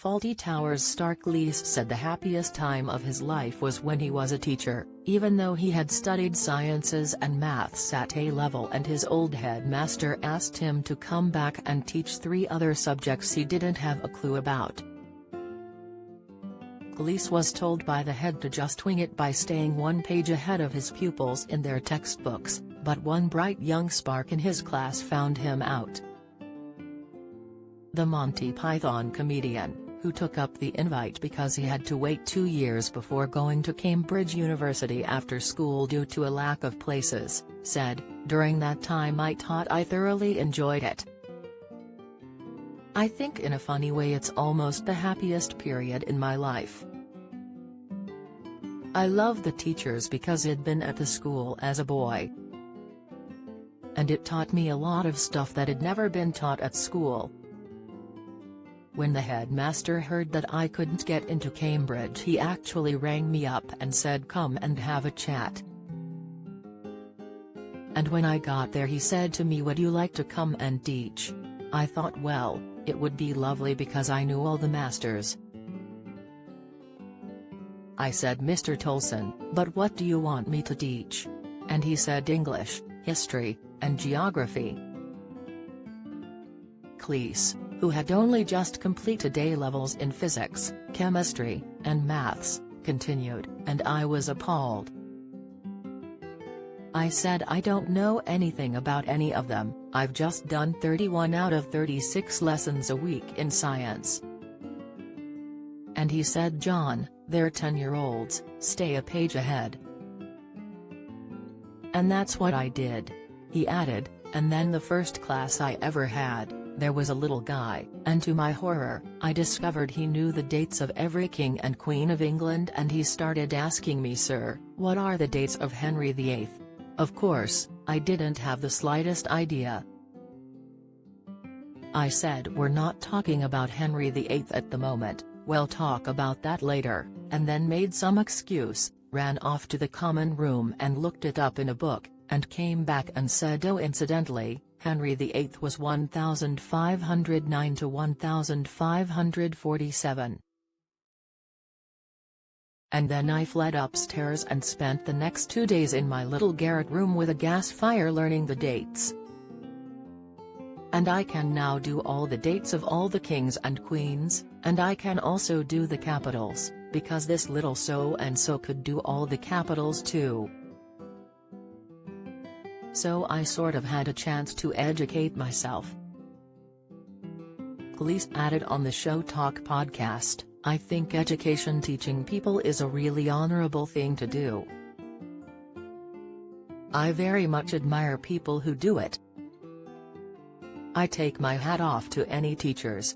Faulty Towers star Cleese said the happiest time of his life was when he was a teacher, even though he had studied sciences and maths at A-level and his old headmaster asked him to come back and teach 3 other subjects he didn't have a clue about. Cleese was told by the head to just wing it by staying 1 page ahead of his pupils in their textbooks, but one bright young spark in his class found him out. The Monty Python comedian, who took up the invite because he had to wait 2 years before going to Cambridge University after school due to a lack of places, said, "During that time I thoroughly enjoyed it. I think in a funny way it's almost the happiest period in my life. I love the teachers because I'd been at the school as a boy. And it taught me a lot of stuff that had never been taught at school." When the headmaster heard that I couldn't get into Cambridge, he actually rang me up and said come and have a chat. And when I got there he said to me, "Would you like to come and teach?" I thought, well, it would be lovely because I knew all the masters. I said, "Mr. Tolson, but what do you want me to teach?" And he said English, history, and geography. Cleese, who had only just completed A-levels in physics, chemistry, and maths, continued, "And I was appalled. I said I don't know anything about any of them, I've just done 31 out of 36 lessons a week in science." And he said, "John, they're 10-year-olds, stay a page ahead." And that's what I did. He added, and then the first class I ever had, there was a little guy, and to my horror, I discovered he knew the dates of every king and queen of England and he started asking me, "Sir, what are the dates of Henry VIII? Of course, I didn't have the slightest idea. I said, "We're not talking about Henry VIII at the moment, we'll talk about that later," and then made some excuse, ran off to the common room and looked it up in a book, and came back and said, "Oh, incidentally, Henry VIII was 1509 to 1547. And then I fled upstairs and spent the next 2 days in my little garret room with a gas fire learning the dates. And I can now do all the dates of all the kings and queens, and I can also do the capitals, because this little so-and-so could do all the capitals too." So I sort of had a chance to educate myself. Cleese added on the Show Talk podcast, "I think education teaching people is a really honorable thing to do. I very much admire people who do it. I take my hat off to any teachers,